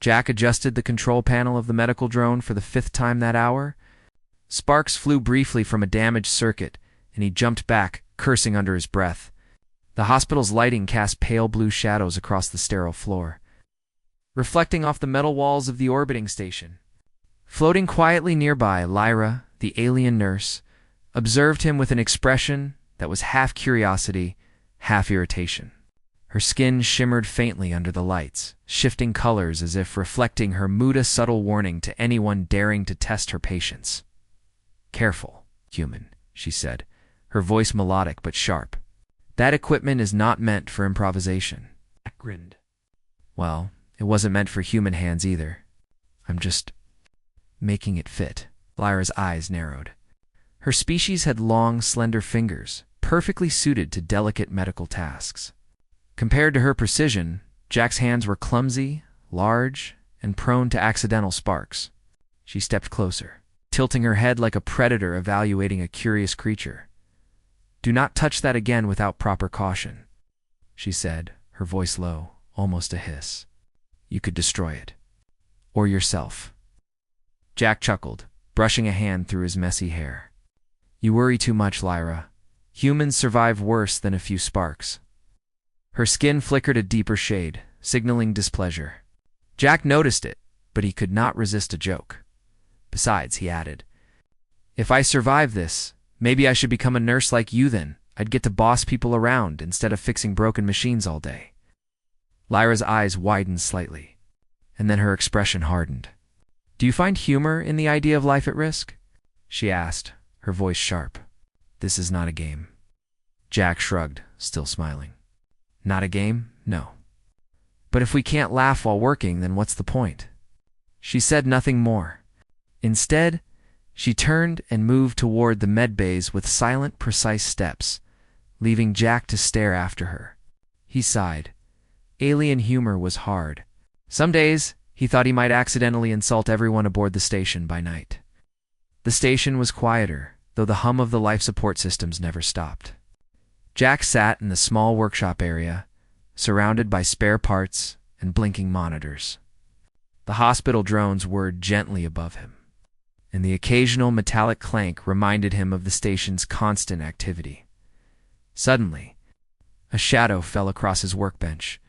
Jack adjusted the control panel of the medical drone for the 5th time that hour. Sparks flew briefly from a damaged circuit, and he jumped back, cursing under his breath. The hospital's lighting cast pale blue shadows across the sterile floor, reflecting off the metal walls of the orbiting station. Floating quietly nearby, Lyra, the alien nurse, observed him with an expression that was half curiosity, half irritation. Her skin shimmered faintly under the lights, shifting colors as if reflecting her mood, a subtle warning to anyone daring to test her patience. "Careful, human," she said, her voice melodic but sharp. "That equipment is not meant for improvisation." Jack grinned. "Well, it wasn't meant for human hands either. I'm just making it fit." Lyra's eyes narrowed. Her species had long, slender fingers, perfectly suited to delicate medical tasks. Compared to her precision, Jack's hands were clumsy, large, and prone to accidental sparks. She stepped closer, tilting her head like a predator evaluating a curious creature. "Do not touch that again without proper caution," she said, her voice low, almost a hiss. "You could destroy it. Or yourself." Jack chuckled, brushing a hand through his messy hair. "You worry too much, Lyra. Humans survive worse than a few sparks." Her skin flickered a deeper shade, signaling displeasure. Jack noticed it, but he could not resist a joke. Besides, he added, "If I survive this, maybe I should become a nurse like you then. I'd get to boss people around instead of fixing broken machines all day." Lyra's eyes widened slightly, and then her expression hardened. "Do you find humor in the idea of life at risk?" she asked, her voice sharp. "This is not a game." Jack shrugged, still smiling. "Not a game? No. But if we can't laugh while working, then what's the point?" She said nothing more. Instead, she turned and moved toward the medbays with silent, precise steps, leaving Jack to stare after her. He sighed. Alien humor was hard. Some days, he thought he might accidentally insult everyone aboard the station by night. The station was quieter, though the hum of the life support systems never stopped. Jack sat in the small workshop area, surrounded by spare parts and blinking monitors. The hospital drones whirred gently above him, and the occasional metallic clank reminded him of the station's constant activity. Suddenly, a shadow fell across his workbench.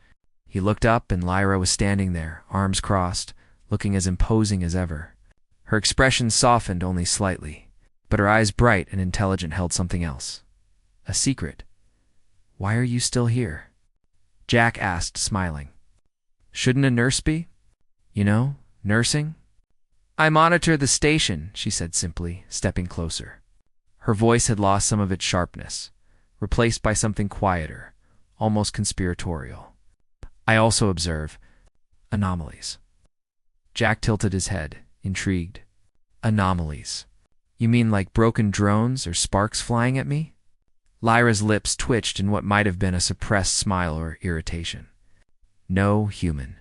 He looked up, and Lyra was standing there, arms crossed, looking as imposing as ever. Her expression softened only slightly, but her eyes, bright and intelligent, held something else. A secret. "Why are you still here?" Jack asked, smiling. "Shouldn't a nurse be? You know, nursing?" "I monitor the station," she said simply, stepping closer. Her voice had lost some of its sharpness, replaced by something quieter, almost conspiratorial. "I also observe anomalies." Jack tilted his head, intrigued. "Anomalies? You mean like broken drones or sparks flying at me?" Lyra's lips twitched in what might have been a suppressed smile or irritation. "No, human.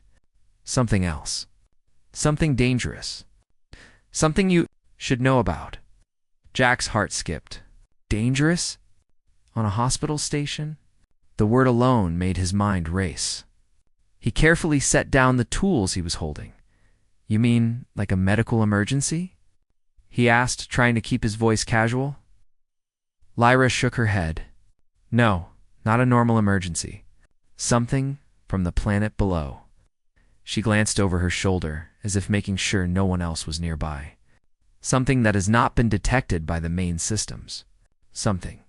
Something else. Something dangerous. Something you should know about." Jack's heart skipped. Dangerous? On a hospital station? The word alone made his mind race. He carefully set down the tools he was holding. "You mean like a medical emergency?" he asked, trying to keep his voice casual. Lyra shook her head. "No, not a normal emergency. Something from the planet below." She glanced over her shoulder, as if making sure no one else was nearby. "Something that has not been detected by the main systems. Something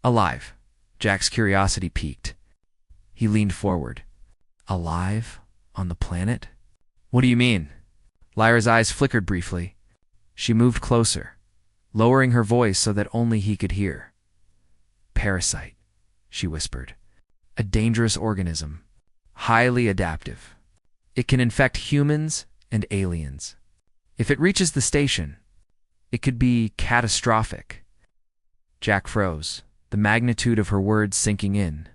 alive." Jack's curiosity piqued. He leaned forward. "Alive? On the planet? What do you mean?" Lyra's eyes flickered briefly. She moved closer, lowering her voice so that only he could hear. "Parasite," she whispered. "A dangerous organism, highly adaptive. It can infect humans and aliens. If it reaches the station, it could be catastrophic." Jack froze, the magnitude of her words sinking in.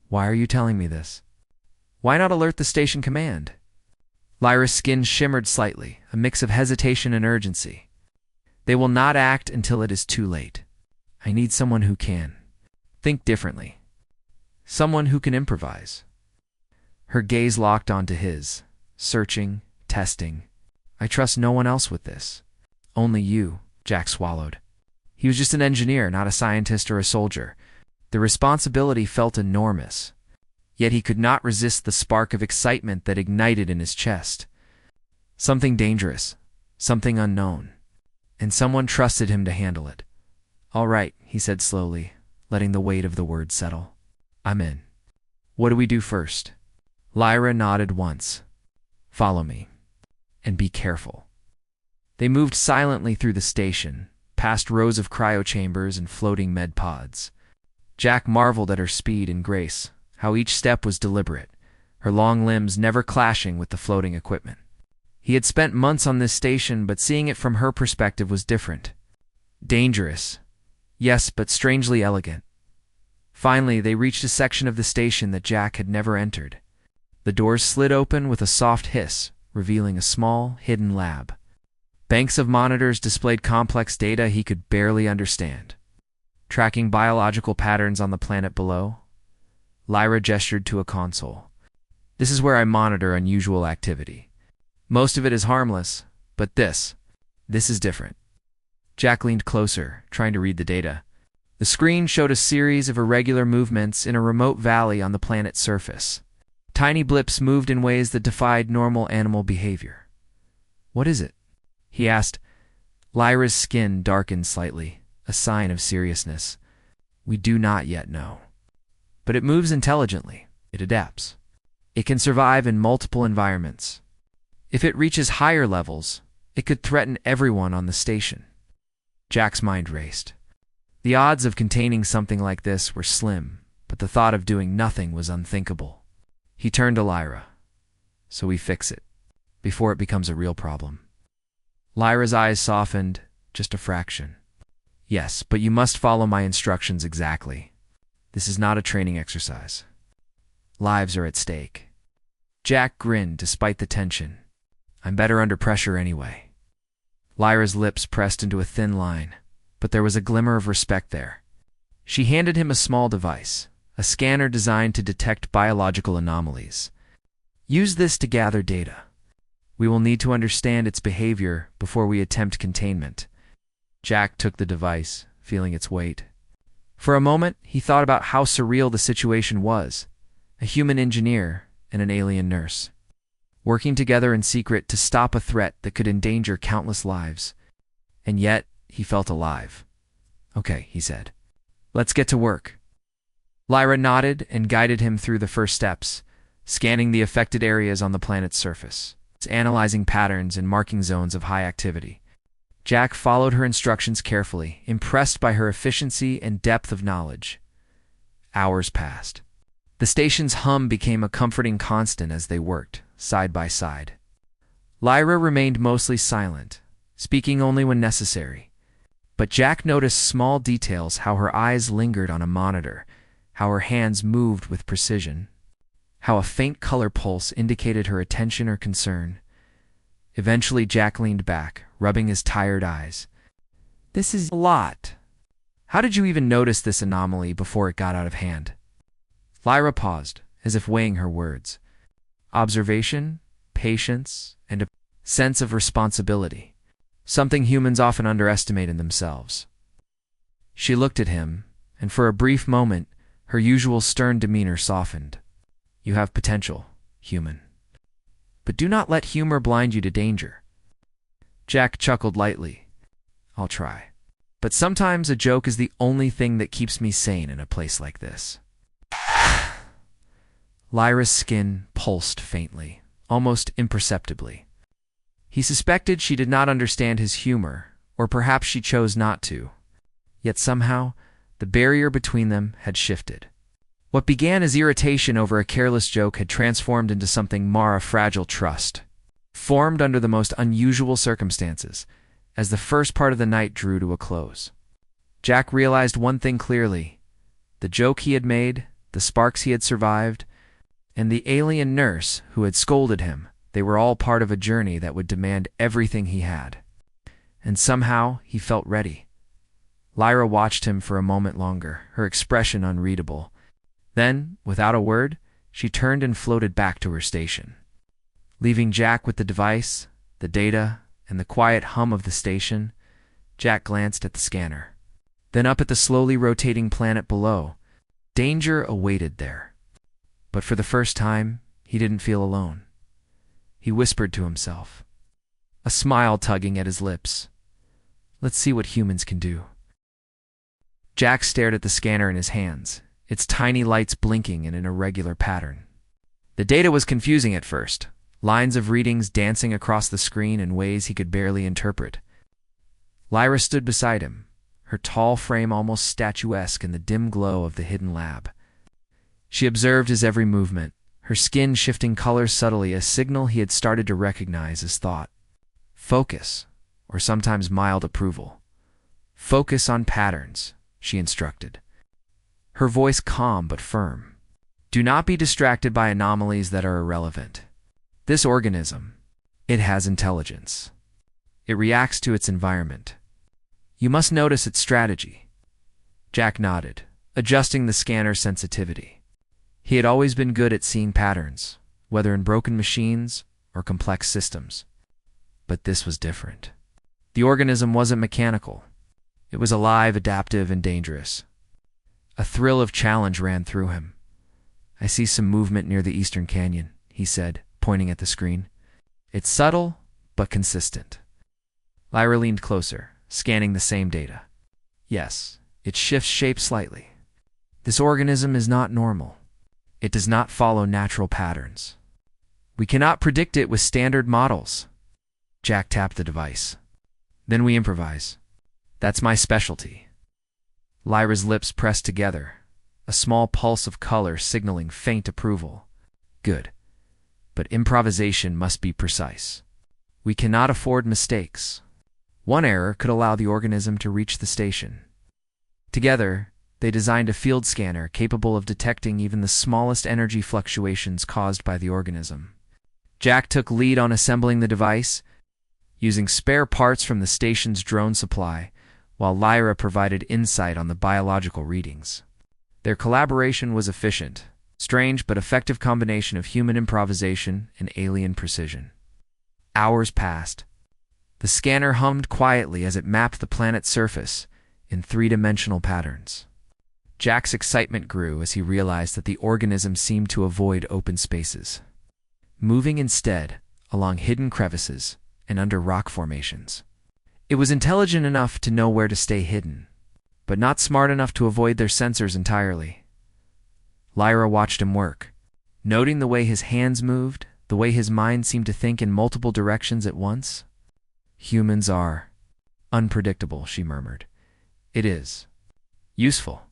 "Why are you telling me this? Why not alert the station command?" Lyra's skin shimmered slightly, a mix of hesitation and urgency. "They will not act until it is too late. I need someone who can think differently. Someone who can improvise." Her gaze locked onto his, searching, testing. I trust no one else with this. Only you, Jack swallowed. He was just an engineer, not a scientist or a soldier. The responsibility felt enormous. Yet he could not resist the spark of excitement that ignited in his chest. Something dangerous, something unknown, and someone trusted him to handle it. "All right," he said slowly, letting the weight of the words settle. "I'm in. What do we do first?" Lyra nodded once. "Follow me. And be careful." They moved silently through the station, past rows of cryochambers and floating med pods. Jack marveled at her speed and grace, how each step was deliberate, her long limbs never clashing with the floating equipment. He had spent months on this station, but seeing it from her perspective was different. Dangerous. Yes, but strangely elegant. Finally, they reached a section of the station that Jack had never entered. The doors slid open with a soft hiss, revealing a small, hidden lab. Banks of monitors displayed complex data he could barely understand. Tracking biological patterns on the planet below, Lyra gestured to a console. "This is where I monitor unusual activity. Most of it is harmless, but this is different." Jack leaned closer, trying to read the data. The screen showed a series of irregular movements in a remote valley on the planet's surface. Tiny blips moved in ways that defied normal animal behavior. "What is it?" he asked. Lyra's skin darkened slightly, a sign of seriousness. "We do not yet know. But it moves intelligently. It adapts. It can survive in multiple environments. If it reaches higher levels, it could threaten everyone on the station." Jack's mind raced. The odds of containing something like this were slim, but the thought of doing nothing was unthinkable. He turned to Lyra. "So we fix it, before it becomes a real problem." Lyra's eyes softened, just a fraction. "Yes, but you must follow my instructions exactly. This is not a training exercise. Lives are at stake." Jack grinned despite the tension. "I'm better under pressure anyway." Lyra's lips pressed into a thin line, but there was a glimmer of respect there. She handed him a small device, a scanner designed to detect biological anomalies. "Use this to gather data. We will need to understand its behavior before we attempt containment." Jack took the device, feeling its weight. For a moment, he thought about how surreal the situation was. A human engineer and an alien nurse, working together in secret to stop a threat that could endanger countless lives. And yet, he felt alive. "Okay," he said. "Let's get to work." Lyra nodded and guided him through the first steps, scanning the affected areas on the planet's surface, analyzing patterns and marking zones of high activity. Jack followed her instructions carefully, impressed by her efficiency and depth of knowledge. Hours passed. The station's hum became a comforting constant as they worked, side by side. Lyra remained mostly silent, speaking only when necessary. But Jack noticed small details, how her eyes lingered on a monitor, how her hands moved with precision, how a faint color pulse indicated her attention or concern. Eventually, Jack leaned back, rubbing his tired eyes. "This is a lot. How did you even notice this anomaly before it got out of hand?" Lyra paused, as if weighing her words. Observation, patience, and a sense of responsibility. Something humans often underestimate in themselves. She looked at him, and for a brief moment, her usual stern demeanor softened. "You have potential, human. But do not let humor blind you to danger." Jack chuckled lightly. "I'll try. But sometimes a joke is the only thing that keeps me sane in a place like this." Lyra's skin pulsed faintly, almost imperceptibly. He suspected she did not understand his humor, or perhaps she chose not to. Yet somehow, the barrier between them had shifted. What began as irritation over a careless joke had transformed into something more, a fragile trust, formed under the most unusual circumstances, as the first part of the night drew to a close. Jack realized one thing clearly: the joke he had made, the sparks he had survived, and the alien nurse who had scolded him, they were all part of a journey that would demand everything he had. And somehow, he felt ready. Lyra watched him for a moment longer, her expression unreadable. Then, without a word, she turned and floated back to her station. Leaving Jack with the device, the data, and the quiet hum of the station, Jack glanced at the scanner. Then up at the slowly rotating planet below. Danger awaited there. But for the first time, he didn't feel alone. He whispered to himself, a smile tugging at his lips. Let's see what humans can do. Jack stared at the scanner in his hands, its tiny lights blinking in an irregular pattern. The data was confusing at first, lines of readings dancing across the screen in ways he could barely interpret. Lyra stood beside him, her tall frame almost statuesque in the dim glow of the hidden lab. She observed his every movement, her skin shifting colors subtly, a signal he had started to recognize as thought. Focus, or sometimes mild approval. Focus on patterns, she instructed. Her voice calm but firm. Do not be distracted by anomalies that are irrelevant. This organism, it has intelligence. It reacts to its environment. You must notice its strategy. Jack nodded, adjusting the scanner's sensitivity. He had always been good at seeing patterns, whether in broken machines or complex systems. But this was different. The organism wasn't mechanical. It was alive, adaptive, and dangerous. A thrill of challenge ran through him. I see some movement near the eastern canyon, he said, pointing at the screen. It's subtle, but consistent. Lyra leaned closer, scanning the same data. Yes, it shifts shape slightly. This organism is not normal. It does not follow natural patterns. We cannot predict it with standard models. Jack tapped the device. Then we improvise. That's my specialty. Lyra's lips pressed together, a small pulse of color signaling faint approval. Good. But improvisation must be precise. We cannot afford mistakes. One error could allow the organism to reach the station. Together, they designed a field scanner capable of detecting even the smallest energy fluctuations caused by the organism. Jack took lead on assembling the device, using spare parts from the station's drone supply, while Lyra provided insight on the biological readings. Their collaboration was efficient, strange but effective combination of human improvisation and alien precision. Hours passed. The scanner hummed quietly as it mapped the planet's surface in three-dimensional patterns. Jack's excitement grew as he realized that the organism seemed to avoid open spaces, moving instead along hidden crevices and under rock formations. It was intelligent enough to know where to stay hidden, but not smart enough to avoid their sensors entirely. Lyra watched him work, noting the way his hands moved, the way his mind seemed to think in multiple directions at once. Humans are unpredictable, she murmured. It is. Useful.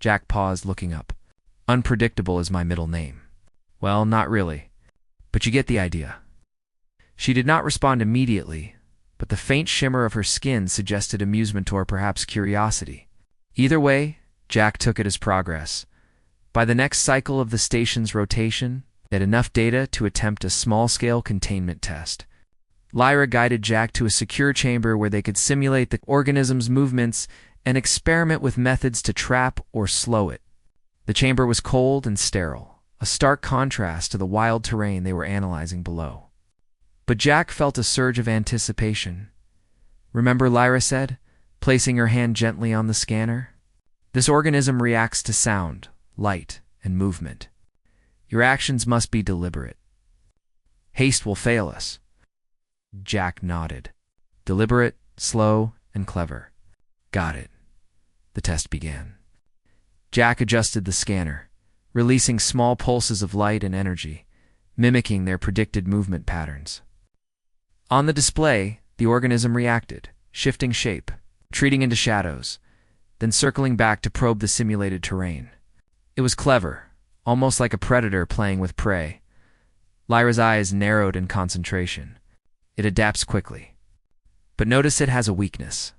Jack paused, looking up. Unpredictable is my middle name. Well, not really, but you get the idea. She did not respond immediately, but the faint shimmer of her skin suggested amusement or perhaps curiosity. Either way, Jack took it as progress. By the next cycle of the station's rotation, they had enough data to attempt a small-scale containment test. Lyra guided Jack to a secure chamber where they could simulate the organism's movements and experiment with methods to trap or slow it. The chamber was cold and sterile, a stark contrast to the wild terrain they were analyzing below. But Jack felt a surge of anticipation. Remember, Lyra said, placing her hand gently on the scanner? This organism reacts to sound, light, and movement. Your actions must be deliberate. Haste will fail us. Jack nodded. Deliberate, slow, and clever. Got it. The test began. Jack adjusted the scanner, releasing small pulses of light and energy, mimicking their predicted movement patterns. On the display, the organism reacted, shifting shape, retreating into shadows, then circling back to probe the simulated terrain. It was clever, almost like a predator playing with prey. Lyra's eyes narrowed in concentration. It adapts quickly. But notice it has a weakness.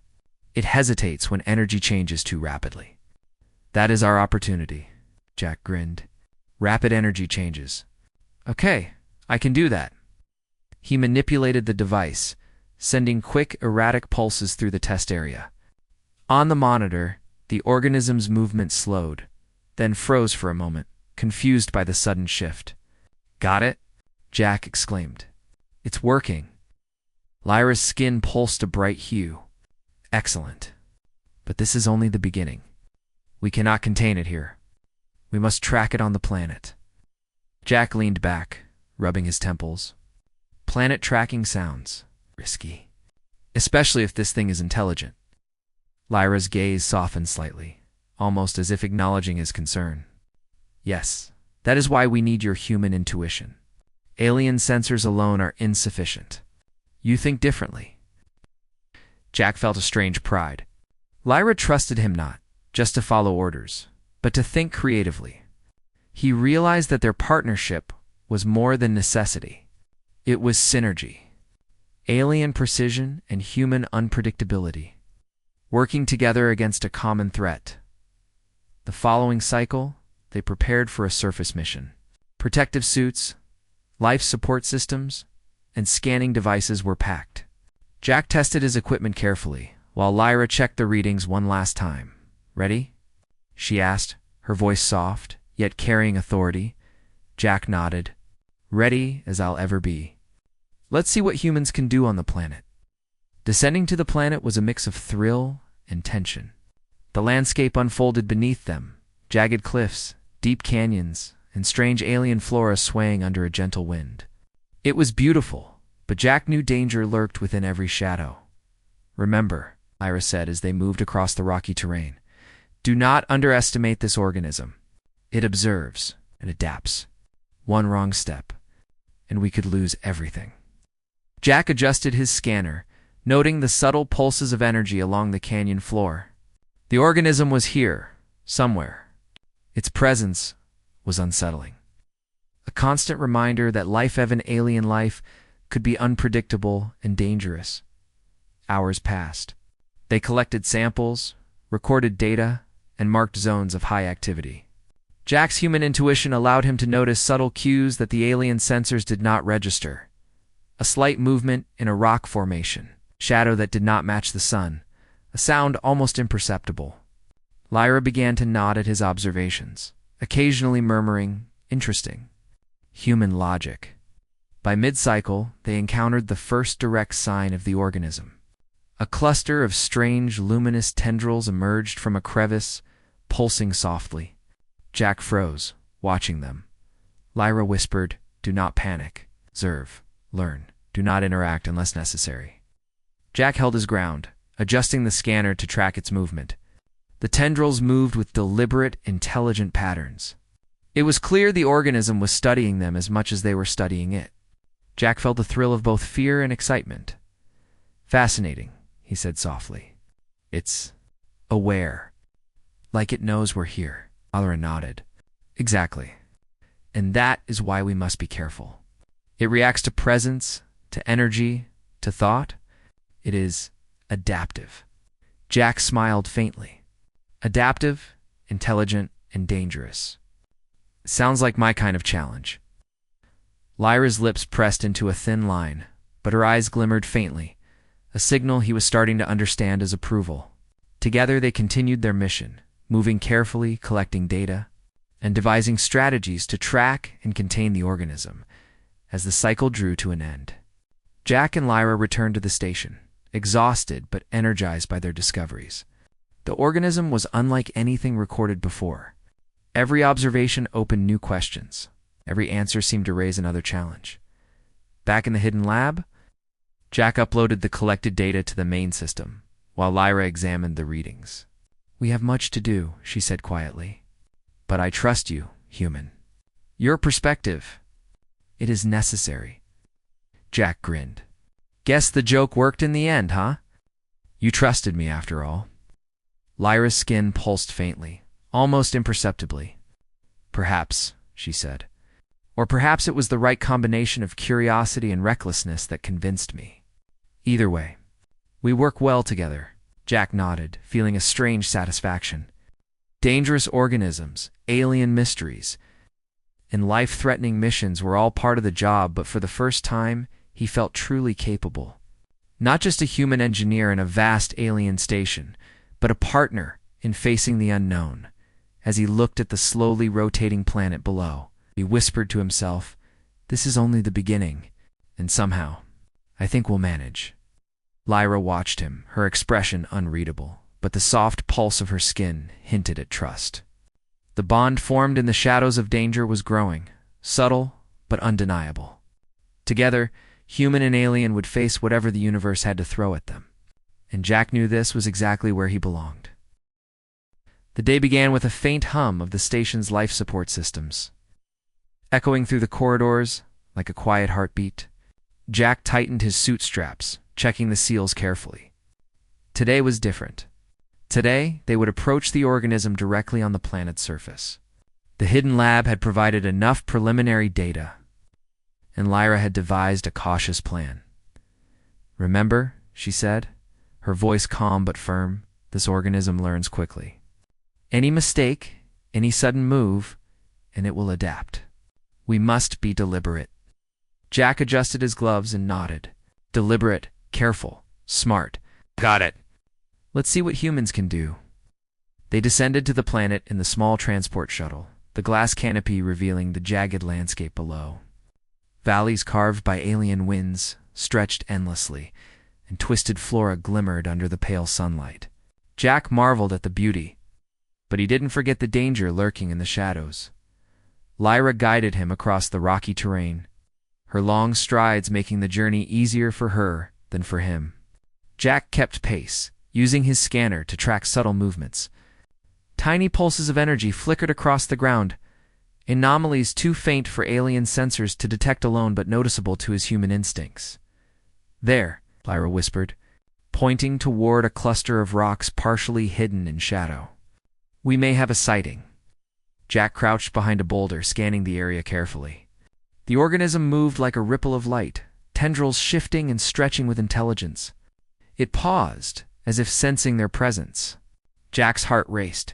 It hesitates when energy changes too rapidly. That is our opportunity, Jack grinned. Rapid energy changes. Okay, I can do that. He manipulated the device, sending quick, erratic pulses through the test area. On the monitor, the organism's movement slowed, then froze for a moment, confused by the sudden shift. Got it? Jack exclaimed. It's working. Lyra's skin pulsed a bright hue. Excellent. But this is only the beginning. We cannot contain it here. We must track it on the planet. Jack leaned back, rubbing his temples. Planet tracking sounds risky, especially if this thing is intelligent. Lyra's gaze softened slightly, almost as if acknowledging his concern. Yes, that is why we need your human intuition. Alien sensors alone are insufficient. You think differently. Jack felt a strange pride. Lyra trusted him not just to follow orders, but to think creatively. He realized that their partnership was more than necessity. It was synergy. Alien precision and human unpredictability, working together against a common threat. The following cycle, they prepared for a surface mission. Protective suits, life support systems, and scanning devices were packed. Jack tested his equipment carefully, while Lyra checked the readings one last time. Ready? She asked, her voice soft, yet carrying authority. Jack nodded. Ready as I'll ever be. Let's see what humans can do on the planet. Descending to the planet was a mix of thrill and tension. The landscape unfolded beneath them, jagged cliffs, deep canyons, and strange alien flora swaying under a gentle wind. It was beautiful, but Jack knew danger lurked within every shadow. Remember, Lyra said as they moved across the rocky terrain, do not underestimate this organism. It observes and adapts. One wrong step, and we could lose everything. Jack adjusted his scanner, noting the subtle pulses of energy along the canyon floor. The organism was here, somewhere. Its presence was unsettling. A constant reminder that life, even alien life, could be unpredictable and dangerous. Hours passed. They collected samples, recorded data, and marked zones of high activity. Jack's human intuition allowed him to notice subtle cues that the alien sensors did not register. A slight movement in a rock formation, shadow that did not match the sun, a sound almost imperceptible. Lyra began to nod at his observations, occasionally murmuring, interesting. Human logic. By mid-cycle, they encountered the first direct sign of the organism. A cluster of strange, luminous tendrils emerged from a crevice, pulsing softly. Jack froze, watching them. Lyra whispered, do not panic. Observe. Learn. Do not interact unless necessary. Jack held his ground, adjusting the scanner to track its movement. The tendrils moved with deliberate, intelligent patterns. It was clear the organism was studying them as much as they were studying it. Jack felt the thrill of both fear and excitement. Fascinating, he said softly. It's aware. Like it knows we're here. Lyra nodded. Exactly. And that is why we must be careful. It reacts to presence, to energy, to thought. It is adaptive. Jack smiled faintly. Adaptive, intelligent, and dangerous. Sounds like my kind of challenge. Lyra's lips pressed into a thin line, but her eyes glimmered faintly, a signal he was starting to understand as approval. Together they continued their mission, moving carefully, collecting data, and devising strategies to track and contain the organism as the cycle drew to an end. Jack and Lyra returned to the station, exhausted but energized by their discoveries. The organism was unlike anything recorded before. Every observation opened new questions. Every answer seemed to raise another challenge. Back in the hidden lab, Jack uploaded the collected data to the main system, while Lyra examined the readings. We have much to do, she said quietly. But I trust you, human. Your perspective. It is necessary. Jack grinned. Guess the joke worked in the end, huh? You trusted me after all. Lyra's skin pulsed faintly, almost imperceptibly. Perhaps, she said. Or perhaps it was the right combination of curiosity and recklessness that convinced me. Either way, we work well together. Jack nodded, feeling a strange satisfaction. Dangerous organisms, alien mysteries, and life-threatening missions were all part of the job, but for the first time, he felt truly capable. Not just a human engineer in a vast alien station, but a partner in facing the unknown. As he looked at the slowly rotating planet below, he whispered to himself, This is only the beginning, and somehow, I think we'll manage. Lyra watched him, her expression unreadable, but the soft pulse of her skin hinted at trust. The bond formed in the shadows of danger was growing, subtle but undeniable. Together, human and alien would face whatever the universe had to throw at them, and Jack knew this was exactly where he belonged. The day began with a faint hum of the station's life support systems. Echoing through the corridors like a quiet heartbeat, Jack tightened his suit straps, checking the seals carefully. Today was different. Today, they would approach the organism directly on the planet's surface. The hidden lab had provided enough preliminary data, and Lyra had devised a cautious plan. "Remember," she said, her voice calm but firm, "this organism learns quickly. Any mistake, any sudden move, and it will adapt. We must be deliberate." Jack adjusted his gloves and nodded. Deliberate, careful, smart. "Got it. Let's see what humans can do." They descended to the planet in the small transport shuttle, the glass canopy revealing the jagged landscape below. Valleys carved by alien winds stretched endlessly, and twisted flora glimmered under the pale sunlight. Jack marveled at the beauty, but he didn't forget the danger lurking in the shadows. Lyra guided him across the rocky terrain, her long strides making the journey easier for her than for him. Jack kept pace, using his scanner to track subtle movements. Tiny pulses of energy flickered across the ground, anomalies too faint for alien sensors to detect alone but noticeable to his human instincts. "There," Lyra whispered, pointing toward a cluster of rocks partially hidden in shadow. "We may have a sighting." Jack crouched behind a boulder, scanning the area carefully. The organism moved like a ripple of light, tendrils shifting and stretching with intelligence. It paused, as if sensing their presence. Jack's heart raced.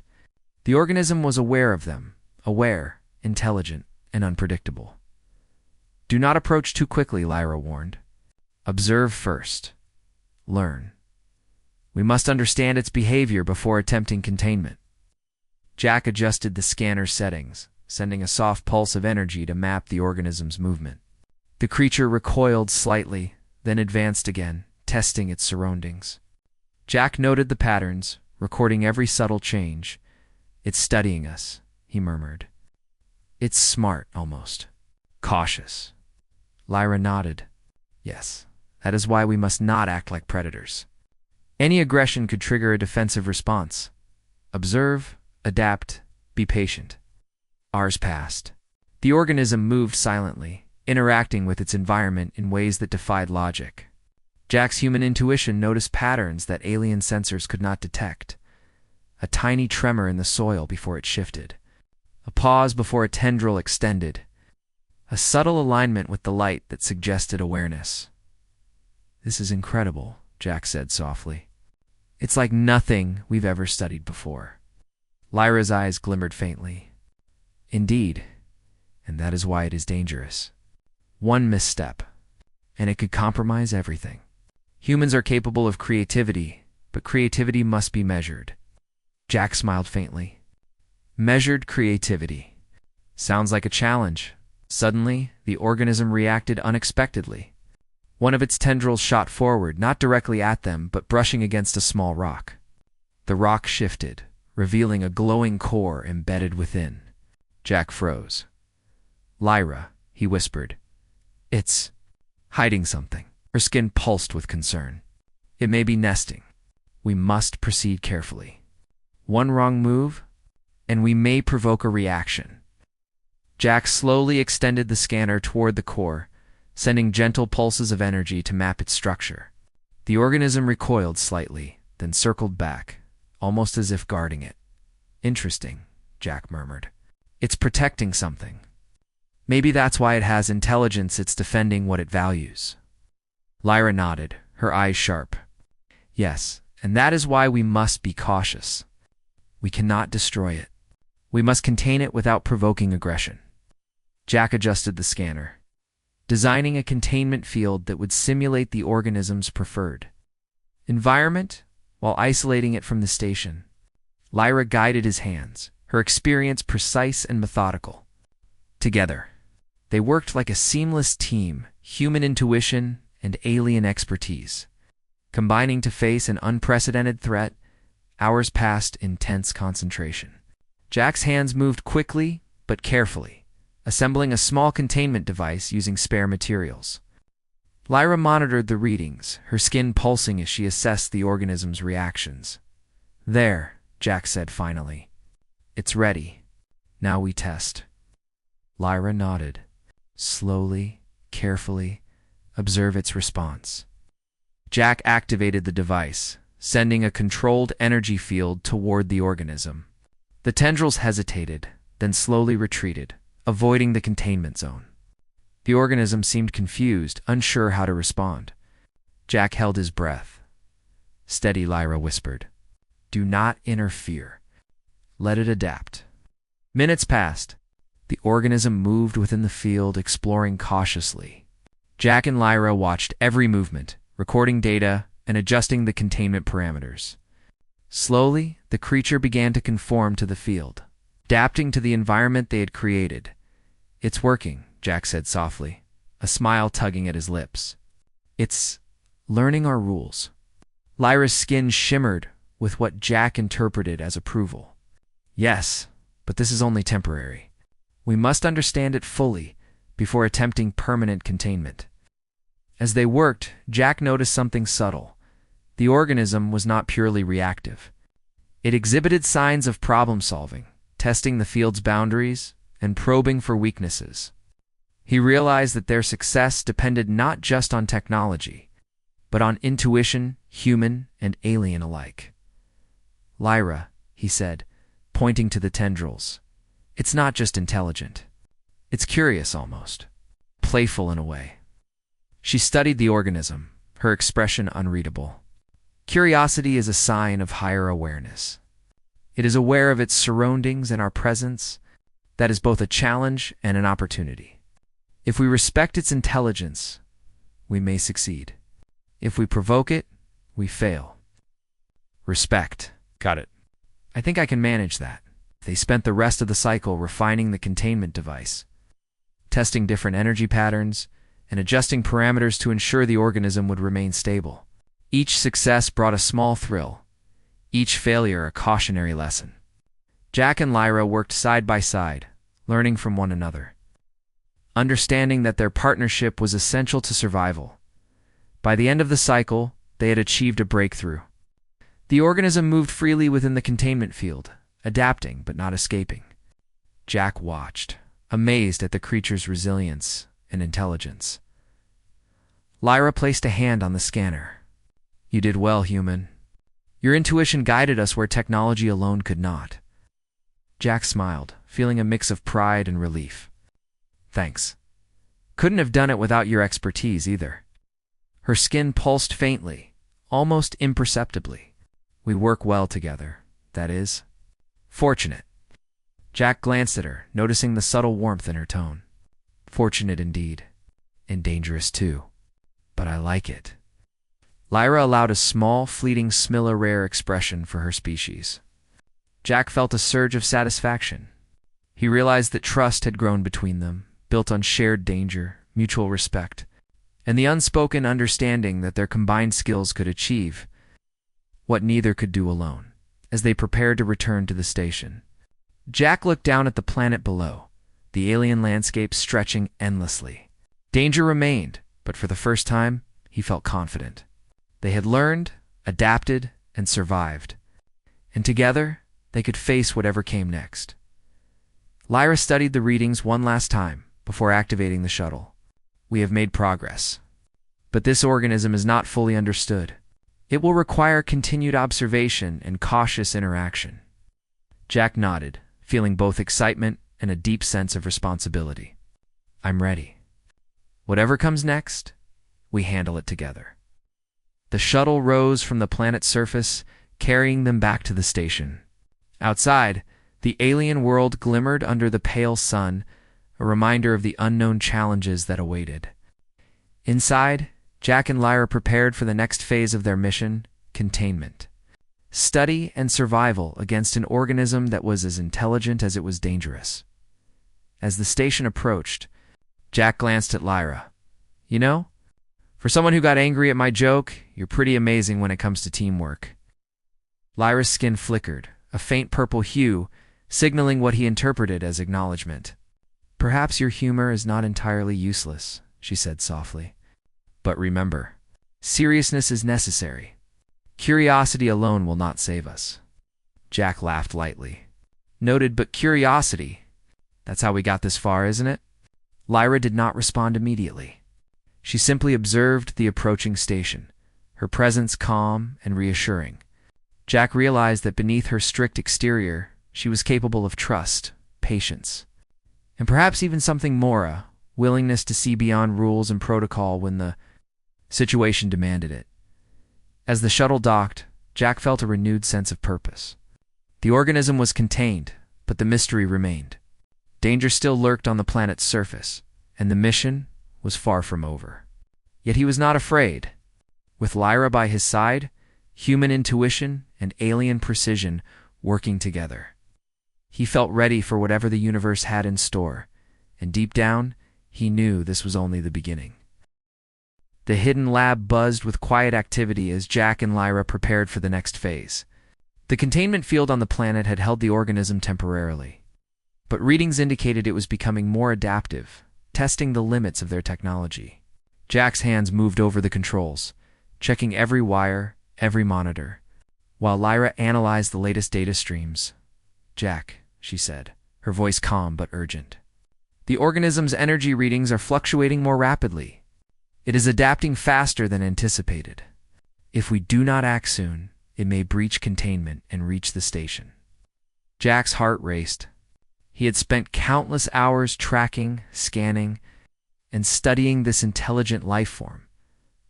The organism was aware of them, aware, intelligent, and unpredictable. "Do not approach too quickly," Lyra warned. "Observe first. Learn. We must understand its behavior before attempting containment." Jack adjusted the scanner settings, sending a soft pulse of energy to map the organism's movement. The creature recoiled slightly, then advanced again, testing its surroundings. Jack noted the patterns, recording every subtle change. "It's studying us," he murmured. "It's smart, almost. Cautious." Lyra nodded. "Yes, that is why we must not act like predators. Any aggression could trigger a defensive response. Observe, adapt, be patient." Hours passed. The organism moved silently, interacting with its environment in ways that defied logic. Jack's human intuition noticed patterns that alien sensors could not detect. A tiny tremor in the soil before it shifted. A pause before a tendril extended. A subtle alignment with the light that suggested awareness. "This is incredible," Jack said softly. "It's like nothing we've ever studied before." Lyra's eyes glimmered faintly. "Indeed, and that is why it is dangerous. One misstep, and it could compromise everything. Humans are capable of creativity, but creativity must be measured." Jack smiled faintly. Measured creativity. Sounds like a challenge. Suddenly, the organism reacted unexpectedly. One of its tendrils shot forward, not directly at them, but brushing against a small rock. The rock shifted, revealing a glowing core embedded within. Jack froze. "Lyra," he whispered. "It's hiding something." Her skin pulsed with concern. "It may be nesting. We must proceed carefully. One wrong move, and we may provoke a reaction." Jack slowly extended the scanner toward the core, sending gentle pulses of energy to map its structure. The organism recoiled slightly, then circled back, almost as if guarding it. "Interesting," Jack murmured. "It's protecting something. Maybe that's why it has intelligence. It's defending what it values." Lyra nodded, her eyes sharp. "Yes, and that is why we must be cautious. We cannot destroy it. We must contain it without provoking aggression." Jack adjusted the scanner, designing a containment field that would simulate the organism's preferred environment while isolating it from the station. Lyra guided his hands, her experience precise and methodical. Together, They worked like a seamless team, human intuition and alien expertise. Combining to face an unprecedented threat, hours passed in tense concentration. Jack's hands moved quickly but carefully, assembling a small containment device using spare materials. Lyra monitored the readings, her skin pulsing as she assessed the organism's reactions. "There," Jack said finally. "It's ready. Now we test." Lyra nodded. "Slowly, carefully, observe its response." Jack activated the device, sending a controlled energy field toward the organism. The tendrils hesitated, then slowly retreated, avoiding the containment zone. The organism seemed confused, unsure how to respond. Jack held his breath. "Steady," Lyra whispered. "Do not interfere. Let it adapt." Minutes passed. The organism moved within the field, exploring cautiously. Jack and Lyra watched every movement, recording data and adjusting the containment parameters. Slowly, the creature began to conform to the field, adapting to the environment they had created. "It's working," Jack said softly, a smile tugging at his lips. "It's learning our rules." Lyra's skin shimmered with what Jack interpreted as approval. "Yes, but this is only temporary. We must understand it fully before attempting permanent containment." As they worked, Jack noticed something subtle. The organism was not purely reactive. It exhibited signs of problem-solving, testing the field's boundaries and probing for weaknesses. He realized that their success depended not just on technology, but on intuition, human and alien alike. "Lyra," he said, pointing to the tendrils, "it's not just intelligent. It's curious almost, playful in a way." She studied the organism, her expression unreadable. Curiosity is a sign of higher awareness. It is aware of its surroundings and our presence. That is both a challenge and an opportunity. If we respect its intelligence, we may succeed. If we provoke it, we fail. Respect. Got it. I think I can manage that. They spent the rest of the cycle refining the containment device, testing different energy patterns, and adjusting parameters to ensure the organism would remain stable. Each success brought a small thrill, each failure a cautionary lesson. Jack and Lyra worked side by side, learning from one another, understanding that their partnership was essential to survival. By the end of the cycle, they had achieved a breakthrough. The organism moved freely within the containment field, adapting but not escaping. Jack watched, amazed at the creature's resilience and intelligence. Lyra placed a hand on the scanner. "You did well, human. Your intuition guided us where technology alone could not." Jack smiled, feeling a mix of pride and relief. "Thanks. Couldn't have done it without your expertise either." Her skin pulsed faintly, almost imperceptibly. "We work well together, that is." "Fortunate." Jack glanced at her, noticing the subtle warmth in her tone. "Fortunate indeed. And dangerous too. But I like it." Lyra allowed a small, fleeting smell-a-rare expression for her species. Jack felt a surge of satisfaction. He realized that trust had grown between them, built on shared danger, mutual respect, and the unspoken understanding that their combined skills could achieve what neither could do alone. As they prepared to return to the station, Jack looked down at the planet below, the alien landscape stretching endlessly. Danger remained, but for the first time, he felt confident. They had learned, adapted, and survived, and together they could face whatever came next. Lyra studied the readings one last time before activating the shuttle. "We have made progress, but this organism is not fully understood. It will require continued observation and cautious interaction." Jack nodded, feeling both excitement and a deep sense of responsibility. "I'm ready. Whatever comes next, we handle it together." The shuttle rose from the planet's surface, carrying them back to the station. Outside, the alien world glimmered under the pale sun, a reminder of the unknown challenges that awaited. Inside, Jack and Lyra prepared for the next phase of their mission, containment. Study and survival against an organism that was as intelligent as it was dangerous. As the station approached, Jack glanced at Lyra. You know, for someone who got angry at my joke, you're pretty amazing when it comes to teamwork. Lyra's skin flickered, a faint purple hue, signaling what he interpreted as acknowledgement. Perhaps your humor is not entirely useless, she said softly. But remember, seriousness is necessary. Curiosity alone will not save us. Jack laughed lightly. Noted, but curiosity. That's how we got this far, isn't it? Lyra did not respond immediately. She simply observed the approaching station, her presence calm and reassuring. Jack realized that beneath her strict exterior, she was capable of trust, patience, and perhaps even something more, a willingness to see beyond rules and protocol when the situation demanded it. As the shuttle docked, Jack felt a renewed sense of purpose. The organism was contained, but the mystery remained. Danger still lurked on the planet's surface, and the mission was far from over. Yet he was not afraid. With Lyra by his side, human intuition and alien precision working together. He felt ready for whatever the universe had in store, and deep down, he knew this was only the beginning. The hidden lab buzzed with quiet activity as Jack and Lyra prepared for the next phase. The containment field on the planet had held the organism temporarily, but readings indicated it was becoming more adaptive, testing the limits of their technology. Jack's hands moved over the controls, checking every wire, every monitor, while Lyra analyzed the latest data streams. Jack, she said, her voice calm but urgent. The organism's energy readings are fluctuating more rapidly. It is adapting faster than anticipated. If we do not act soon, it may breach containment and reach the station. Jack's heart raced. He had spent countless hours tracking, scanning, and studying this intelligent life form,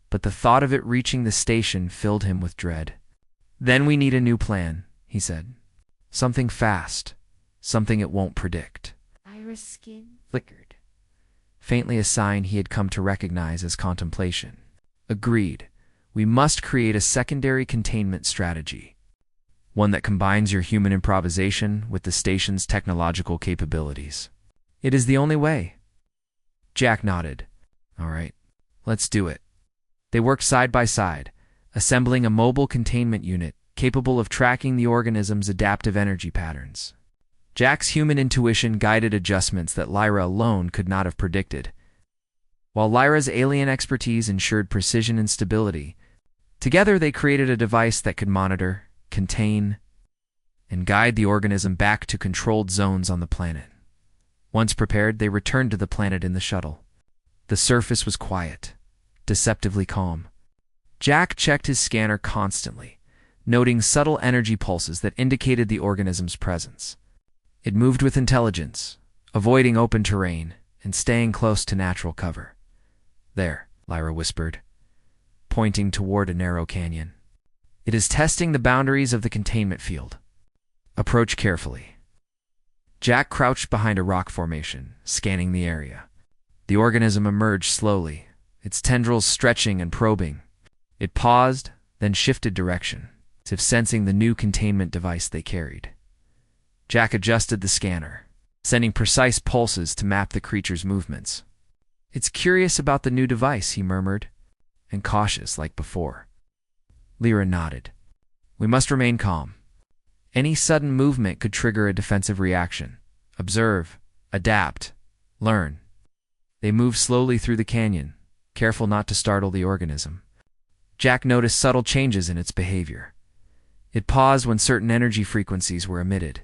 but the thought of it reaching the station filled him with dread. Then we need a new plan, he said. Something fast, something it won't predict. Lyra's skin Flickered, faintly a sign he had come to recognize as contemplation. Agreed. We must create a secondary containment strategy, one that combines your human improvisation with the station's technological capabilities. It is the only way. Jack nodded. All right, let's do it. They worked side by side, assembling a mobile containment unit capable of tracking the organism's adaptive energy patterns. Jack's human intuition guided adjustments that Lyra alone could not have predicted, while Lyra's alien expertise ensured precision and stability. Together they created a device that could monitor, contain, and guide the organism back to controlled zones on the planet. Once prepared, they returned to the planet in the shuttle. The surface was quiet, deceptively calm. Jack checked his scanner constantly, noting subtle energy pulses that indicated the organism's presence. It moved with intelligence, avoiding open terrain and staying close to natural cover. There, Lyra whispered, pointing toward a narrow canyon. It is testing the boundaries of the containment field. Approach carefully. Jack crouched behind a rock formation, scanning the area. The organism emerged slowly, its tendrils stretching and probing. It paused, then shifted direction, as if sensing the new containment device they carried. Jack adjusted the scanner, sending precise pulses to map the creature's movements. It's curious about the new device, he murmured, and cautious like before. Lyra nodded. We must remain calm. Any sudden movement could trigger a defensive reaction. Observe, adapt, learn. They moved slowly through the canyon, careful not to startle the organism. Jack noticed subtle changes in its behavior. It paused when certain energy frequencies were emitted,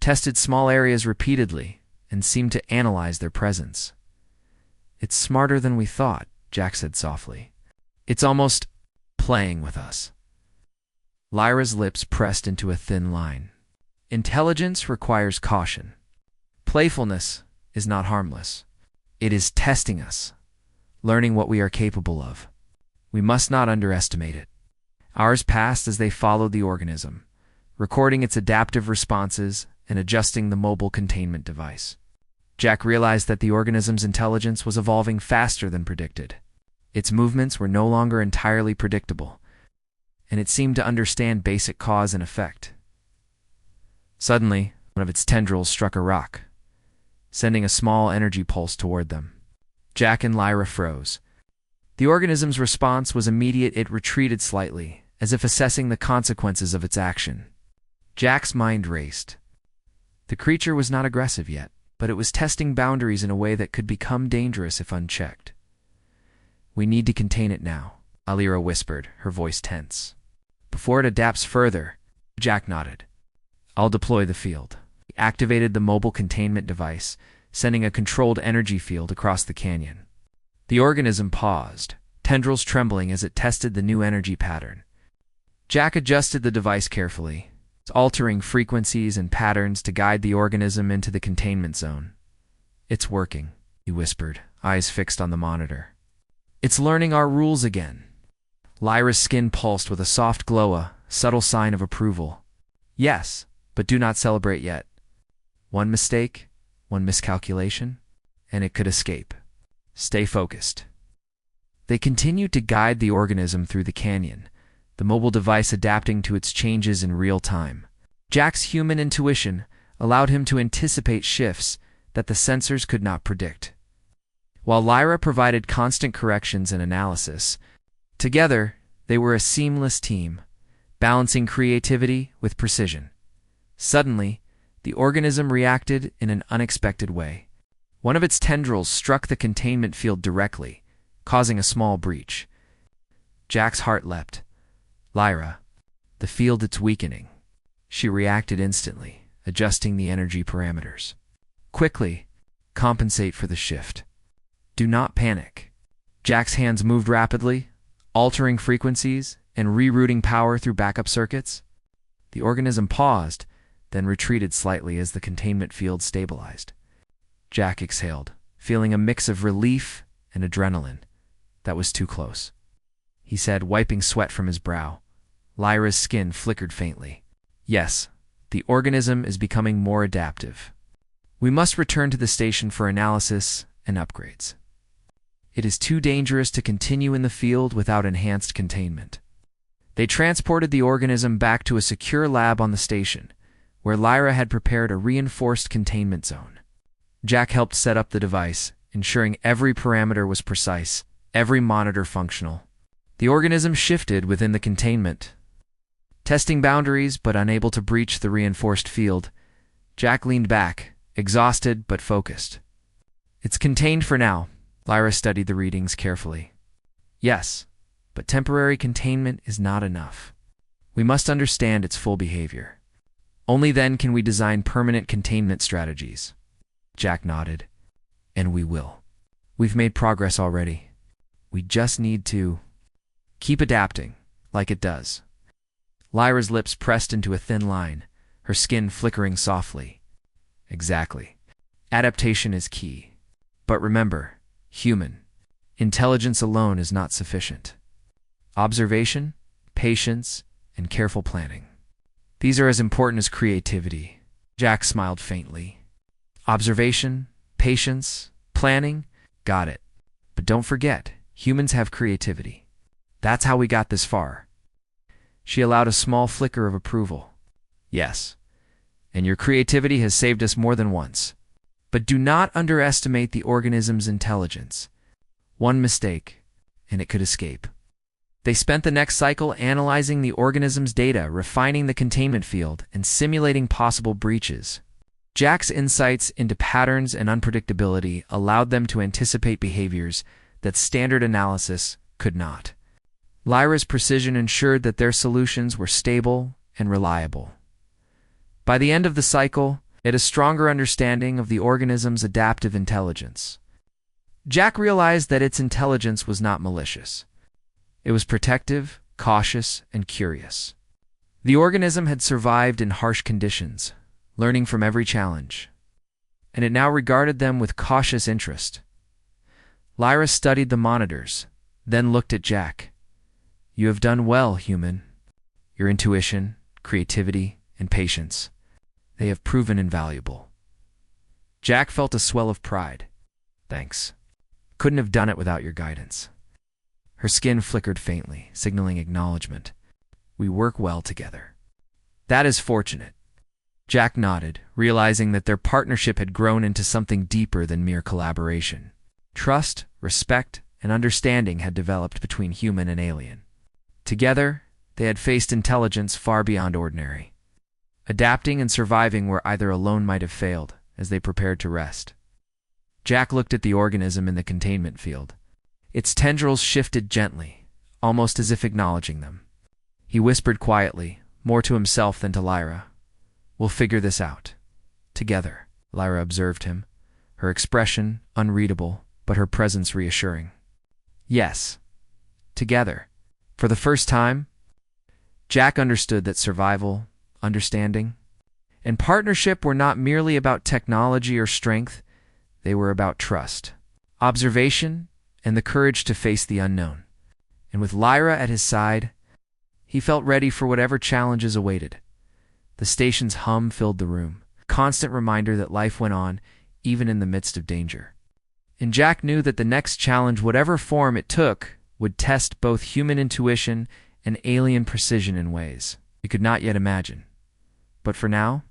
tested small areas repeatedly, and seemed to analyze their presence. It's smarter than we thought, Jack said softly. It's almost playing with us. Lyra's lips pressed into a thin line. Intelligence requires caution. Playfulness is not harmless. It is testing us, learning what we are capable of. We must not underestimate it. Hours passed as they followed the organism, recording its adaptive responses and adjusting the mobile containment device. Jack realized that the organism's intelligence was evolving faster than predicted. Its movements were no longer entirely predictable, and it seemed to understand basic cause and effect. Suddenly, one of its tendrils struck a rock, sending a small energy pulse toward them. Jack and Lyra froze. The organism's response was immediate. It retreated slightly, as if assessing the consequences of its action. Jack's mind raced. The creature was not aggressive yet, but it was testing boundaries in a way that could become dangerous if unchecked. "We need to contain it now," Lyra whispered, her voice tense. "Before it adapts further." Jack nodded. "I'll deploy the field." He activated the mobile containment device, sending a controlled energy field across the canyon. The organism paused, tendrils trembling as it tested the new energy pattern. Jack adjusted the device carefully, altering frequencies and patterns to guide the organism into the containment zone. "It's working," he whispered, eyes fixed on the monitor. "It's learning our rules again." Lyra's skin pulsed with a soft glow, a subtle sign of approval. "Yes, but do not celebrate yet. One mistake, one miscalculation, and it could escape. Stay focused." They continued to guide the organism through the canyon, the mobile device adapting to its changes in real time. Jack's human intuition allowed him to anticipate shifts that the sensors could not predict, while Lyra provided constant corrections and analysis. Together, they were a seamless team, balancing creativity with precision. Suddenly, the organism reacted in an unexpected way. One of its tendrils struck the containment field directly, causing a small breach. Jack's heart leapt. "Lyra, the field it's weakening." She reacted instantly, adjusting the energy parameters. "Quickly, compensate for the shift. Do not panic." Jack's hands moved rapidly, altering frequencies and rerouting power through backup circuits. The organism paused, then retreated slightly as the containment field stabilized. Jack exhaled, feeling a mix of relief and adrenaline. That was too close, he said, wiping sweat from his brow. Lyra's skin flickered faintly. "Yes, the organism is becoming more adaptive. We must return to the station for analysis and upgrades. It is too dangerous to continue in the field without enhanced containment." They transported the organism back to a secure lab on the station, where Lyra had prepared a reinforced containment zone. Jack helped set up the device, ensuring every parameter was precise, every monitor functional. The organism shifted within the containment, testing boundaries but unable to breach the reinforced field. Jack leaned back, exhausted but focused. "It's contained for now." Lyra studied the readings carefully. "Yes, but temporary containment is not enough. We must understand its full behavior. Only then can we design permanent containment strategies." Jack nodded. "And we will. We've made progress already. We just need to keep adapting, like it does." Lyra's lips pressed into a thin line, her skin flickering softly. "Exactly. Adaptation is key. But remember, human, intelligence alone is not sufficient. Observation, patience, and careful planning. These are as important as creativity." Jack smiled faintly. "Observation, patience, planning, got it. But don't forget, humans have creativity. That's how we got this far." She allowed a small flicker of approval. "Yes, and your creativity has saved us more than once. But do not underestimate the organism's intelligence. One mistake, and it could escape." They spent the next cycle analyzing the organism's data, refining the containment field, and simulating possible breaches. Jack's insights into patterns and unpredictability allowed them to anticipate behaviors that standard analysis could not. Lyra's precision ensured that their solutions were stable and reliable. By the end of the cycle, they had a stronger understanding of the organism's adaptive intelligence. Jack realized that its intelligence was not malicious. It was protective, cautious, and curious. The organism had survived in harsh conditions, learning from every challenge, and it now regarded them with cautious interest. Lyra studied the monitors, then looked at Jack. "You have done well, human. Your intuition, creativity, and patience, they have proven invaluable." Jack felt a swell of pride. "Thanks. Couldn't have done it without your guidance." Her skin flickered faintly, signaling acknowledgement. "We work well together." "That is fortunate." Jack nodded, realizing that their partnership had grown into something deeper than mere collaboration. Trust, respect, and understanding had developed between human and alien. Together, they had faced intelligence far beyond ordinary, adapting and surviving where either alone might have failed as they prepared to rest. Jack looked at the organism in the containment field. Its tendrils shifted gently, almost as if acknowledging them. He whispered quietly, more to himself than to Lyra. "We'll figure this out. Together." Lyra observed him, her expression unreadable, but her presence reassuring. Yes, together. For the first time, Jack understood that survival, understanding, and partnership were not merely about technology or strength, they were about trust, observation, and the courage to face the unknown. And with Lyra at his side, he felt ready for whatever challenges awaited. The station's hum filled the room, a constant reminder that life went on, even in the midst of danger. And Jack knew that the next challenge, whatever form it took, would test both human intuition and alien precision in ways he could not yet imagine. But for now,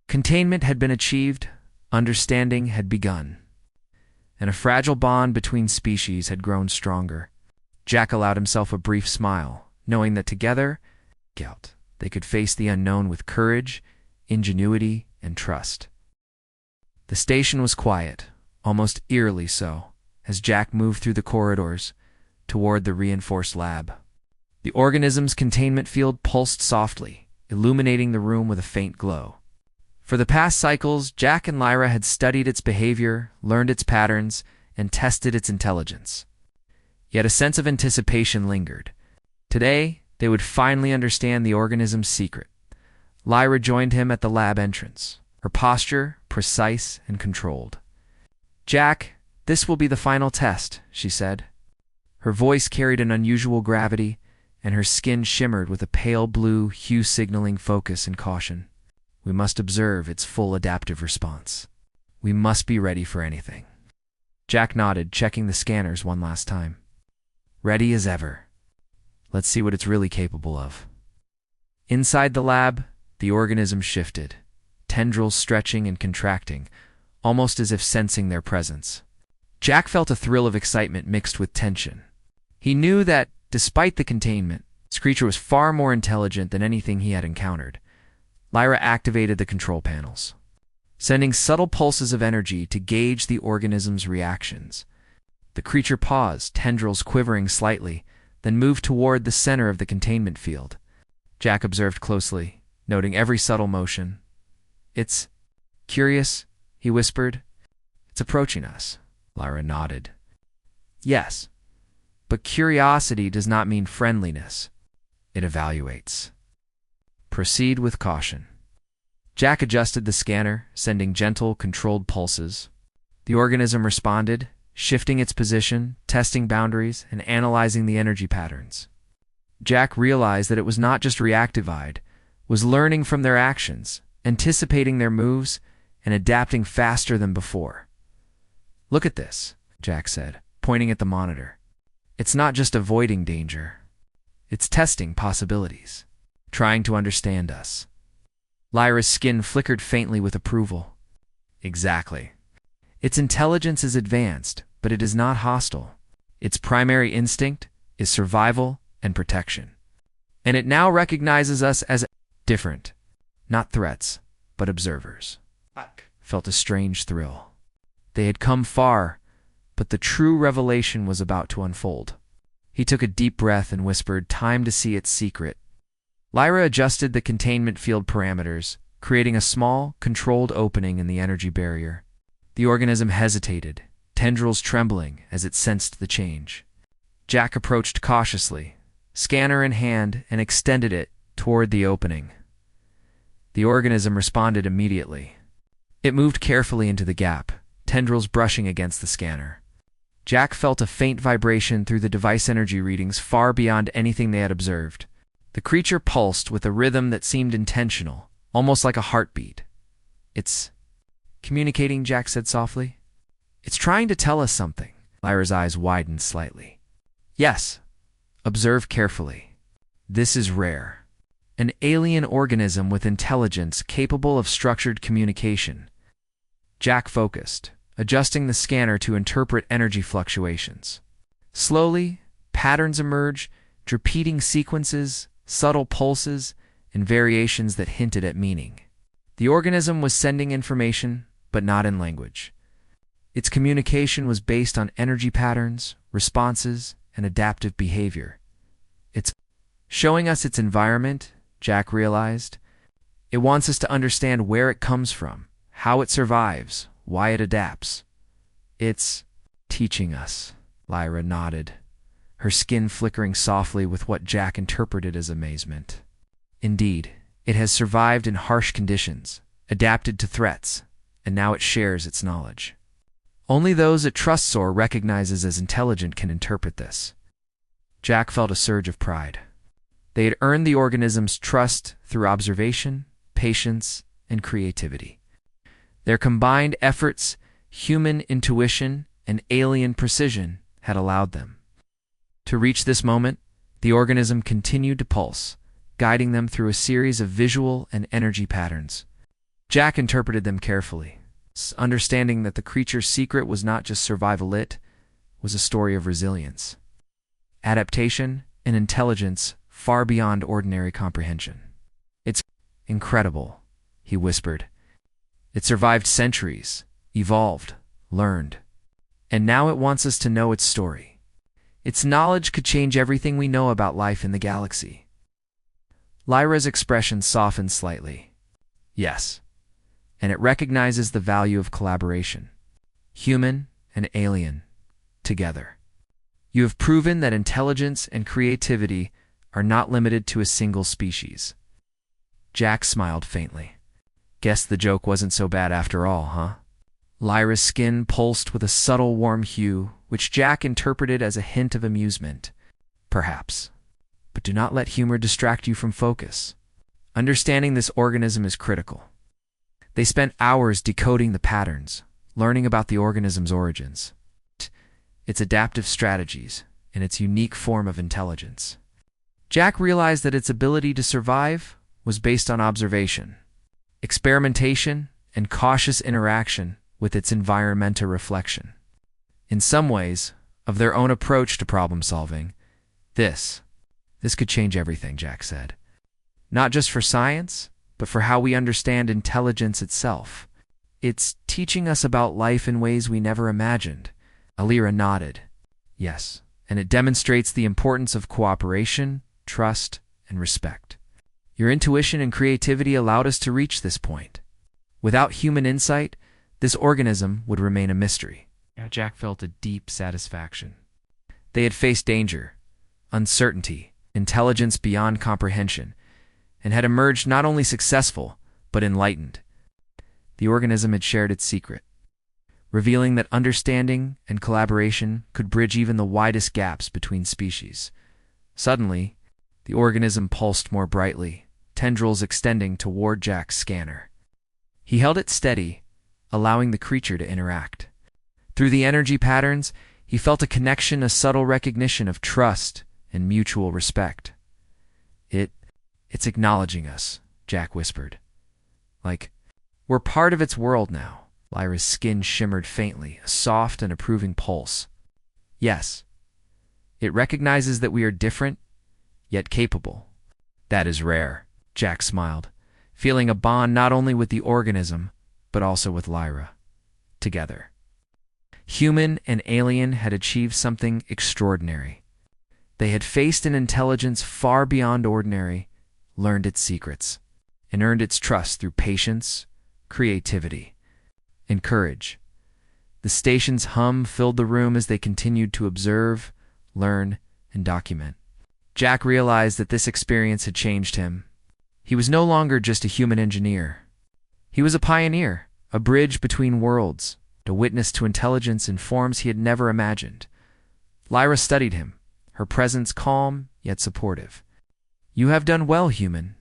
containment had been achieved, understanding had begun, and a fragile bond between species had grown stronger. Jack allowed himself a brief smile, knowing that together, they could face the unknown with courage, ingenuity, and trust. The station was quiet, almost eerily so, as Jack moved through the corridors toward the reinforced lab. The organism's containment field pulsed softly, illuminating the room with a faint glow. For the past cycles, Jack and Lyra had studied its behavior, learned its patterns, and tested its intelligence. Yet a sense of anticipation lingered. Today, they would finally understand the organism's secret. Lyra joined him at the lab entrance, her posture precise and controlled. "Jack, this will be the final test," she said. Her voice carried an unusual gravity, and her skin shimmered with a pale blue hue signaling focus and caution. "We must observe its full adaptive response. We must be ready for anything." Jack nodded, checking the scanners one last time. "Ready as ever. Let's see what it's really capable of." Inside the lab, the organism shifted, tendrils stretching and contracting, almost as if sensing their presence. Jack felt a thrill of excitement mixed with tension. He knew that, despite the containment, this creature was far more intelligent than anything he had encountered. Lyra activated the control panels, sending subtle pulses of energy to gauge the organism's reactions. The creature paused, tendrils quivering slightly, then moved toward the center of the containment field. Jack observed closely, noting every subtle motion. "It's curious," he whispered. "It's approaching us." Lyra nodded. "Yes, but curiosity does not mean friendliness. It evaluates. Proceed with caution." Jack adjusted the scanner, sending gentle, controlled pulses. The organism responded, shifting its position, testing boundaries, and analyzing the energy patterns. Jack realized that it was not just reactified, was learning from their actions, anticipating their moves, and adapting faster than before. "Look at this," Jack said, pointing at the monitor. "It's not just avoiding danger. It's testing possibilities, trying to understand us." Lyra's skin flickered faintly with approval. "Exactly. Its intelligence is advanced, but it is not hostile. Its primary instinct is survival and protection. And it now recognizes us as different, not threats, but observers." Felt a strange thrill. They had come far, but the true revelation was about to unfold. He took a deep breath and whispered, "Time to see its secret." Lyra adjusted the containment field parameters, creating a small, controlled opening in the energy barrier. The organism hesitated, tendrils trembling as it sensed the change. Jack approached cautiously, scanner in hand, and extended it toward the opening. The organism responded immediately. It moved carefully into the gap, tendrils brushing against the scanner. Jack felt a faint vibration through the device energy readings far beyond anything they had observed. The creature pulsed with a rhythm that seemed intentional, almost like a heartbeat. "It's communicating," Jack said softly. "It's trying to tell us something." Lyra's eyes widened slightly. "Yes. Observe carefully. This is rare. An alien organism with intelligence capable of structured communication." Jack focused, adjusting the scanner to interpret energy fluctuations. Slowly, patterns emerge, repeating sequences, subtle pulses, and variations that hinted at meaning. The organism was sending information, but not in language. Its communication was based on energy patterns, responses, and adaptive behavior. It's showing us its environment, Jack realized. It wants us to understand where it comes from, how it survives, why it adapts. It's teaching us, Lyra nodded, her skin flickering softly with what Jack interpreted as amazement. Indeed, it has survived in harsh conditions, adapted to threats, and now it shares its knowledge. Only those it trusts or recognizes as intelligent can interpret this. Jack felt a surge of pride. They had earned the organism's trust through observation, patience, and creativity. Their combined efforts, human intuition, and alien precision had allowed them. To reach this moment, the organism continued to pulse, guiding them through a series of visual and energy patterns. Jack interpreted them carefully, understanding that the creature's secret was not just survival, it was a story of resilience, adaptation, and intelligence far beyond ordinary comprehension. It's incredible, he whispered. It survived centuries, evolved, learned, and now it wants us to know its story. Its knowledge could change everything we know about life in the galaxy. Lyra's expression softened slightly. Yes, and it recognizes the value of collaboration. Human and alien, together. You have proven that intelligence and creativity are not limited to a single species. Jack smiled faintly. Guess the joke wasn't so bad after all, huh? Lyra's skin pulsed with a subtle warm hue, which Jack interpreted as a hint of amusement. Perhaps. But do not let humor distract you from focus. Understanding this organism is critical. They spent hours decoding the patterns, learning about the organism's origins, its adaptive strategies, and its unique form of intelligence. Jack realized that its ability to survive was based on observation, experimentation, and cautious interaction with its environmental reflection. In some ways, of their own approach to problem solving, this could change everything, Jack said. Not just for science, but for how we understand intelligence itself. It's teaching us about life in ways we never imagined. Lyra nodded. Yes, and it demonstrates the importance of cooperation, trust, and respect. Your intuition and creativity allowed us to reach this point. Without human insight, this organism would remain a mystery. Jack felt a deep satisfaction. They had faced danger, uncertainty, intelligence beyond comprehension, and had emerged not only successful, but enlightened. The organism had shared its secret, revealing that understanding and collaboration could bridge even the widest gaps between species. Suddenly, the organism pulsed more brightly, tendrils extending toward Jack's scanner. He held it steady, allowing the creature to interact. Through the energy patterns, he felt a connection, a subtle recognition of trust and mutual respect. It's acknowledging us, Jack whispered. Like, we're part of its world now. Lyra's skin shimmered faintly, a soft and approving pulse. Yes, it recognizes that we are different, yet capable. That is rare, Jack smiled, feeling a bond not only with the organism, but also with Lyra. Together. Human and alien had achieved something extraordinary. They had faced an intelligence far beyond ordinary, learned its secrets, and earned its trust through patience, creativity, and courage. The station's hum filled the room as they continued to observe, learn, and document. Jack realized that this experience had changed him. He was no longer just a human engineer. He was a pioneer, a bridge between worlds, a witness to intelligence in forms he had never imagined. Lyra studied him, her presence calm yet supportive. You have done well, human.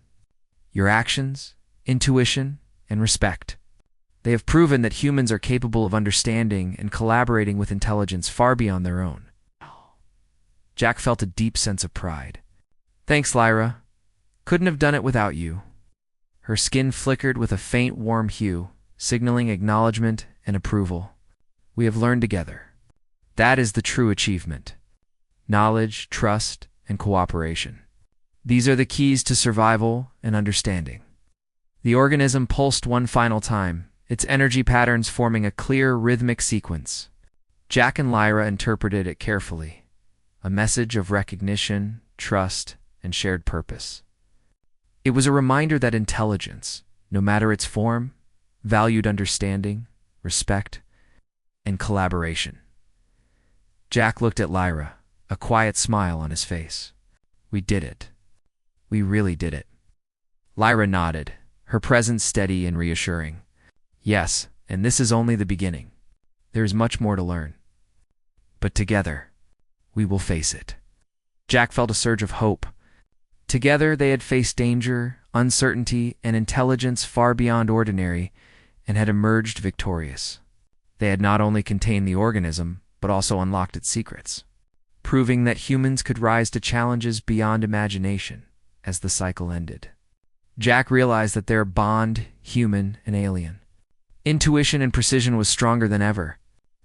Your actions, intuition, and respect. They have proven that humans are capable of understanding and collaborating with intelligence far beyond their own. Jack felt a deep sense of pride. Thanks, Lyra. Couldn't have done it without you. Her skin flickered with a faint warm hue, signaling acknowledgement and approval. we have learned together. That is the true achievement. Knowledge, trust, and cooperation. These are the keys to survival and understanding. The organism pulsed one final time, its energy patterns forming a clear, rhythmic sequence. Jack and Lyra interpreted it carefully, a message of recognition, trust, and shared purpose. It was a reminder that intelligence, no matter its form, valued understanding, respect, and collaboration. Jack looked at Lyra, a quiet smile on his face. We did it. We really did it. Lyra nodded, her presence steady and reassuring. Yes, and this is only the beginning. There is much more to learn. But together, we will face it. Jack felt a surge of hope. Together they had faced danger, uncertainty, and intelligence far beyond ordinary, and had emerged victorious. They had not only contained the organism, but also unlocked its secrets, proving that humans could rise to challenges beyond imagination as the cycle ended. Jack realized that their bond, human and alien, intuition and precision was stronger than ever.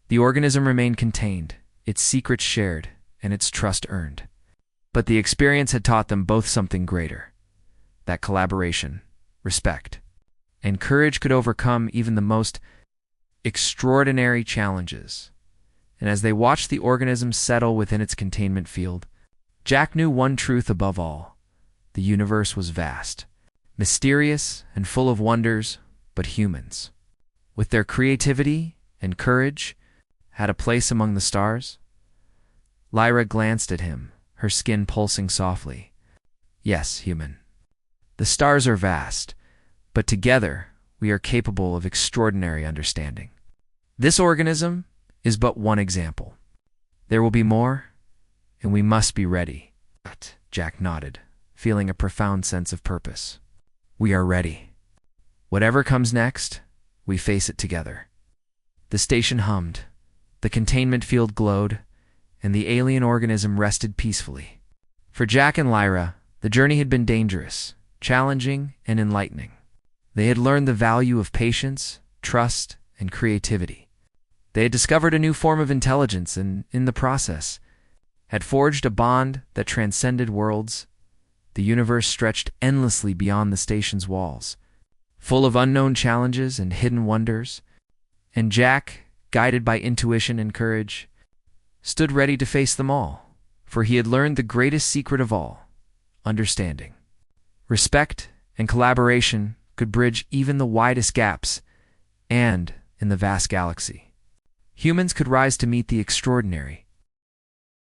The organism remained contained, its secrets shared, and its trust earned. But the experience had taught them both something greater, that collaboration, respect, and courage could overcome even the most extraordinary challenges. And as they watched the organism settle within its containment field, Jack knew one truth above all. The universe was vast, mysterious, and full of wonders, but humans, with their creativity and courage, had a place among the stars. Lyra glanced at him, her skin pulsing softly. Yes, human. The stars are vast, but together we are capable of extraordinary understanding. This organism is but one example. There will be more, and we must be ready. Jack nodded, feeling a profound sense of purpose. We are ready. Whatever comes next, we face it together. The station hummed, the containment field glowed, and the alien organism rested peacefully. For Jack and Lyra, the journey had been dangerous, challenging, and enlightening. They had learned the value of patience, trust, and creativity. They had discovered a new form of intelligence and, in the process, had forged a bond that transcended worlds. The universe stretched endlessly beyond the station's walls, full of unknown challenges and hidden wonders, and Jack, guided by intuition and courage, stood ready to face them all, for he had learned the greatest secret of all, understanding. Respect and collaboration could bridge even the widest gaps, and, in the vast galaxy, humans could rise to meet the extraordinary,